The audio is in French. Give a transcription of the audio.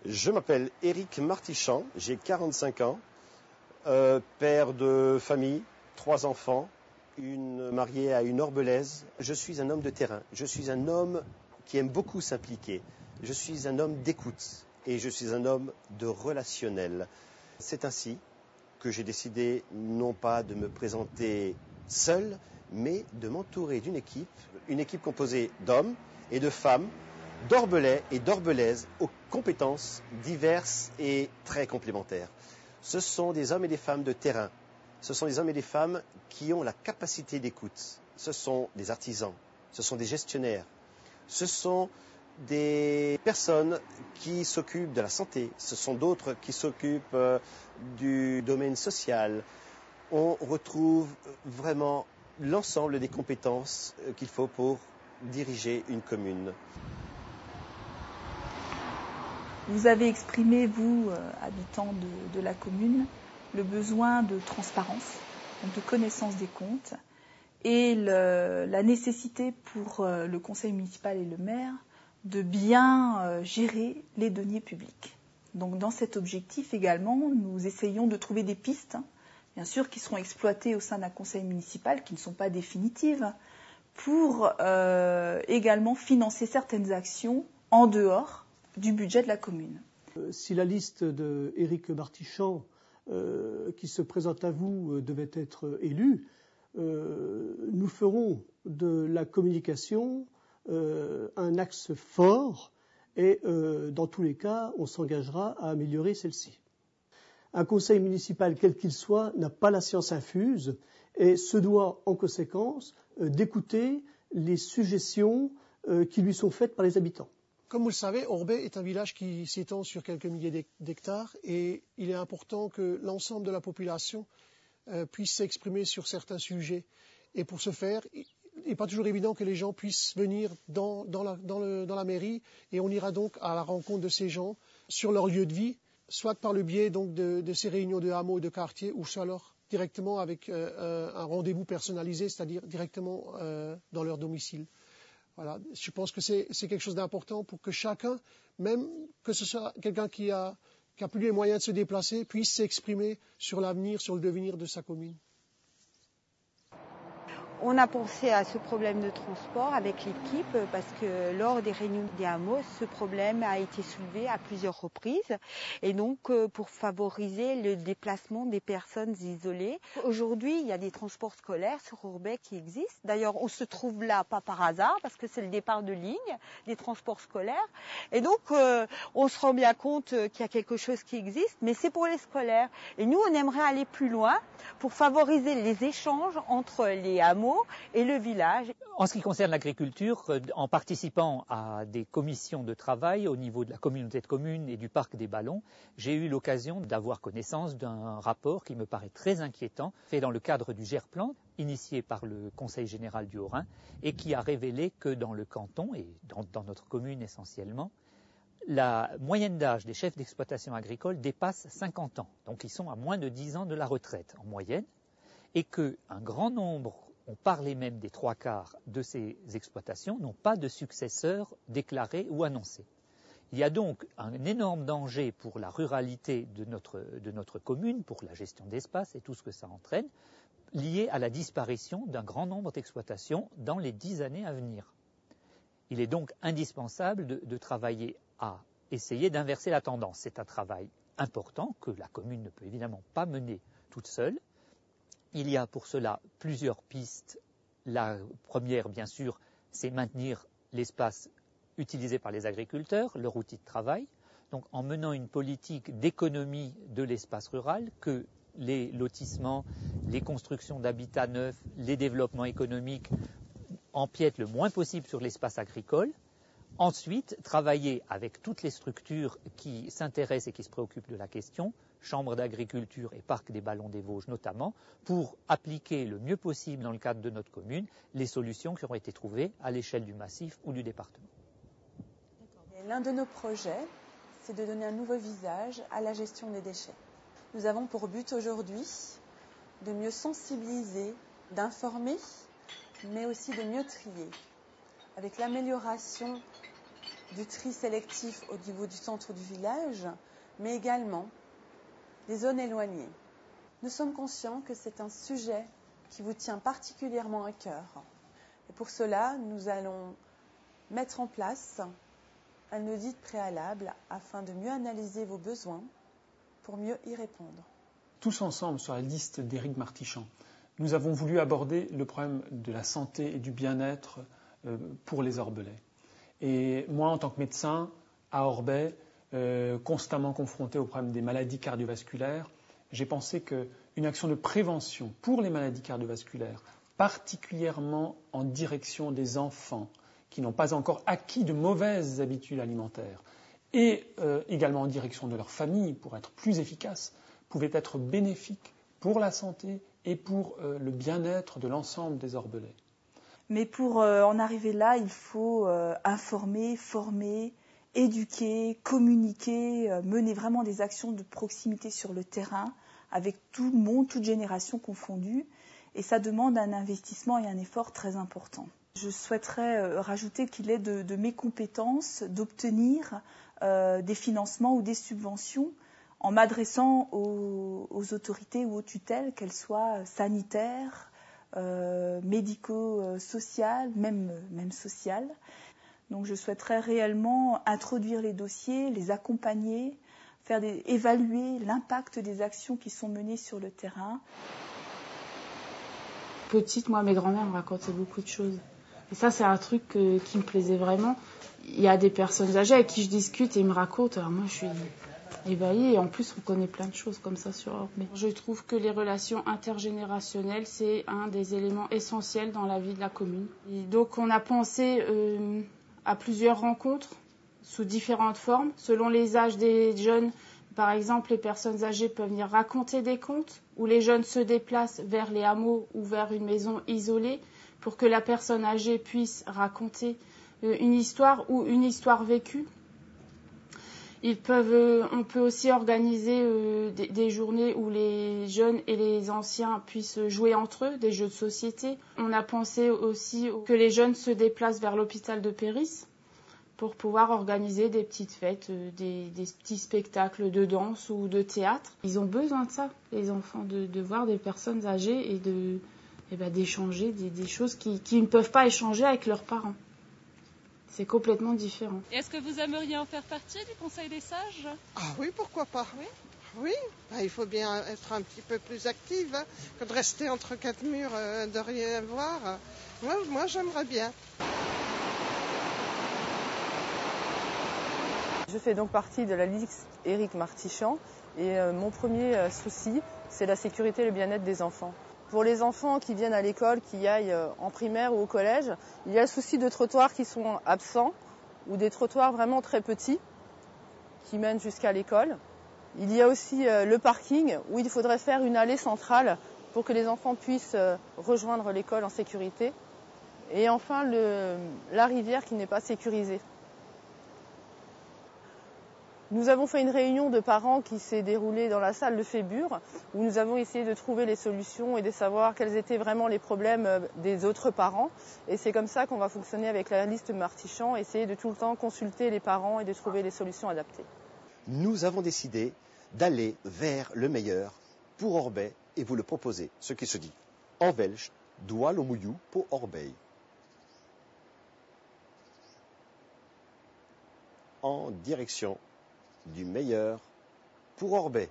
Je m'appelle Éric Martichand, j'ai 45 ans, père de famille, 3 enfants, une mariée à une Orbelaise. Je suis un homme de terrain, je suis un homme qui aime beaucoup s'impliquer, je suis un homme d'écoute et je suis un homme de relationnel. C'est ainsi que j'ai décidé non pas de me présenter seul, mais de m'entourer d'une équipe composée d'hommes et de femmes, d'Orbelais et d'Orbelaises aux compétences diverses et très complémentaires. Ce sont des hommes et des femmes de terrain. Ce sont des hommes et des femmes qui ont la capacité d'écoute. Ce sont des artisans, ce sont des gestionnaires, ce sont des personnes qui s'occupent de la santé, ce sont d'autres qui s'occupent du domaine social. On retrouve vraiment l'ensemble des compétences qu'il faut pour diriger une commune. Vous avez exprimé, vous, habitants de la commune, le besoin de transparence, donc de connaissance des comptes, et la nécessité pour le conseil municipal et le maire de bien gérer les deniers publics. Donc dans cet objectif également, nous essayons de trouver des pistes, bien sûr, qui seront exploitées au sein d'un conseil municipal, qui ne sont pas définitives, pour également financer certaines actions en dehors du budget de la commune. Si la liste de Éric Martichand qui se présente à vous devait être élue, nous ferons de la communication un axe fort et dans tous les cas, on s'engagera à améliorer celle-ci. Un conseil municipal, quel qu'il soit, n'a pas la science infuse et se doit en conséquence d'écouter les suggestions qui lui sont faites par les habitants. Comme vous le savez, Orbey est un village qui s'étend sur quelques milliers d'hectares et il est important que l'ensemble de la population puisse s'exprimer sur certains sujets. Et pour ce faire, il n'est pas toujours évident que les gens puissent venir dans la mairie et on ira donc à la rencontre de ces gens sur leur lieu de vie, soit par le biais donc de ces réunions de hameaux et de quartiers ou soit alors directement avec un rendez-vous personnalisé, c'est-à-dire directement dans leur domicile. Voilà, je pense que c'est quelque chose d'important pour que chacun, même que ce soit quelqu'un qui a plus les moyens de se déplacer, puisse s'exprimer sur l'avenir, sur le devenir de sa commune. On a pensé à ce problème de transport avec l'équipe parce que lors des réunions des hameaux, ce problème a été soulevé à plusieurs reprises et donc pour favoriser le déplacement des personnes isolées. Aujourd'hui, il y a des transports scolaires sur Orbey qui existent. D'ailleurs, on se trouve là pas par hasard parce que c'est le départ de ligne des transports scolaires. Et donc, on se rend bien compte qu'il y a quelque chose qui existe, mais c'est pour les scolaires. Et nous, on aimerait aller plus loin pour favoriser les échanges entre les hameaux et le village. En ce qui concerne l'agriculture, en participant à des commissions de travail au niveau de la communauté de communes et du parc des Ballons, j'ai eu l'occasion d'avoir connaissance d'un rapport qui me paraît très inquiétant, fait dans le cadre du GERPLAN, initié par le Conseil général du Haut-Rhin, et qui a révélé que dans le canton, et dans notre commune essentiellement, la moyenne d'âge des chefs d'exploitation agricole dépasse 50 ans. Donc ils sont à moins de 10 ans de la retraite en moyenne, et qu'un grand nombre, on parlait même des 3/4 de ces exploitations, n'ont pas de successeurs déclarés ou annoncés. Il y a donc un énorme danger pour la ruralité de notre commune, pour la gestion d'espace et tout ce que ça entraîne, lié à la disparition d'un grand nombre d'exploitations dans les 10 années à venir. Il est donc indispensable de travailler à essayer d'inverser la tendance. C'est un travail important que la commune ne peut évidemment pas mener toute seule. Il y a pour cela plusieurs pistes. La première, bien sûr, c'est maintenir l'espace utilisé par les agriculteurs, leur outil de travail. Donc en menant une politique d'économie de l'espace rural, que les lotissements, les constructions d'habitats neufs, les développements économiques empiètent le moins possible sur l'espace agricole. Ensuite, travailler avec toutes les structures qui s'intéressent et qui se préoccupent de la question, Chambre d'agriculture et Parc des Ballons des Vosges notamment, pour appliquer le mieux possible dans le cadre de notre commune les solutions qui auront été trouvées à l'échelle du massif ou du département. L'un de nos projets, c'est de donner un nouveau visage à la gestion des déchets. Nous avons pour but aujourd'hui de mieux sensibiliser, d'informer, mais aussi de mieux trier, avec l'amélioration du tri sélectif au niveau du centre du village, mais également des zones éloignées. Nous sommes conscients que c'est un sujet qui vous tient particulièrement à cœur. Et pour cela, nous allons mettre en place un audit préalable afin de mieux analyser vos besoins pour mieux y répondre. Tous ensemble, sur la liste d'Éric Martichand, nous avons voulu aborder le problème de la santé et du bien-être pour les Orbelais. Et moi, en tant que médecin, à Orbey, constamment confronté au problème des maladies cardiovasculaires, j'ai pensé qu'une action de prévention pour les maladies cardiovasculaires, particulièrement en direction des enfants qui n'ont pas encore acquis de mauvaises habitudes alimentaires, et également en direction de leur famille pour être plus efficace, pouvait être bénéfique pour la santé et pour le bien-être de l'ensemble des Orbelais. Mais pour en arriver là, il faut informer, former, éduquer, communiquer, mener vraiment des actions de proximité sur le terrain avec tout le monde, toute génération confondue. Et ça demande un investissement et un effort très important. Je souhaiterais rajouter qu'il est de mes compétences d'obtenir des financements ou des subventions en m'adressant aux autorités ou aux tutelles, qu'elles soient sanitaires, médico-sociales, même sociales. Donc je souhaiterais réellement introduire les dossiers, les accompagner, évaluer l'impact des actions qui sont menées sur le terrain. Petite, moi, mes grands-mères me racontaient beaucoup de choses. Et ça, c'est un truc qui me plaisait vraiment. Il y a des personnes âgées avec qui je discute et ils me racontent. Alors moi, je suis ébahie et en plus, on connaît plein de choses comme ça sur Orbey. Je trouve que les relations intergénérationnelles, c'est un des éléments essentiels dans la vie de la commune. Et donc, on a pensé à plusieurs rencontres sous différentes formes, selon les âges des jeunes. Par exemple, les personnes âgées peuvent venir raconter des contes, où les jeunes se déplacent vers les hameaux ou vers une maison isolée pour que la personne âgée puisse raconter une histoire ou une histoire vécue. On peut aussi organiser des journées où les jeunes et les anciens puissent jouer entre eux, des jeux de société. On a pensé aussi que les jeunes se déplacent vers l'hôpital de Péris pour pouvoir organiser des petites fêtes, des petits spectacles de danse ou de théâtre. Ils ont besoin de ça, les enfants, de voir des personnes âgées et d'échanger des choses qui ne peuvent pas échanger avec leurs parents. C'est complètement différent. Est-ce que vous aimeriez en faire partie du Conseil des sages ? Ah oui, pourquoi pas. Oui. Il faut bien être un petit peu plus active que de rester entre quatre murs, de rien voir. Moi, j'aimerais bien. Je fais donc partie de la liste Éric Martichand et mon premier souci, c'est la sécurité et le bien-être des enfants. Pour les enfants qui viennent à l'école, qui aillent en primaire ou au collège, il y a le souci de trottoirs qui sont absents ou des trottoirs vraiment très petits qui mènent jusqu'à l'école. Il y a aussi le parking où il faudrait faire une allée centrale pour que les enfants puissent rejoindre l'école en sécurité. Et enfin, la rivière qui n'est pas sécurisée. Nous avons fait une réunion de parents qui s'est déroulée dans la salle de Fébure, où nous avons essayé de trouver les solutions et de savoir quels étaient vraiment les problèmes des autres parents. Et c'est comme ça qu'on va fonctionner avec la liste Martichand, essayer de tout le temps consulter les parents et de trouver les solutions adaptées. Nous avons décidé d'aller vers le meilleur pour Orbey et vous le proposer, ce qui se dit en belge, doit le mouillou pour Orbey. En direction du meilleur pour Orbey.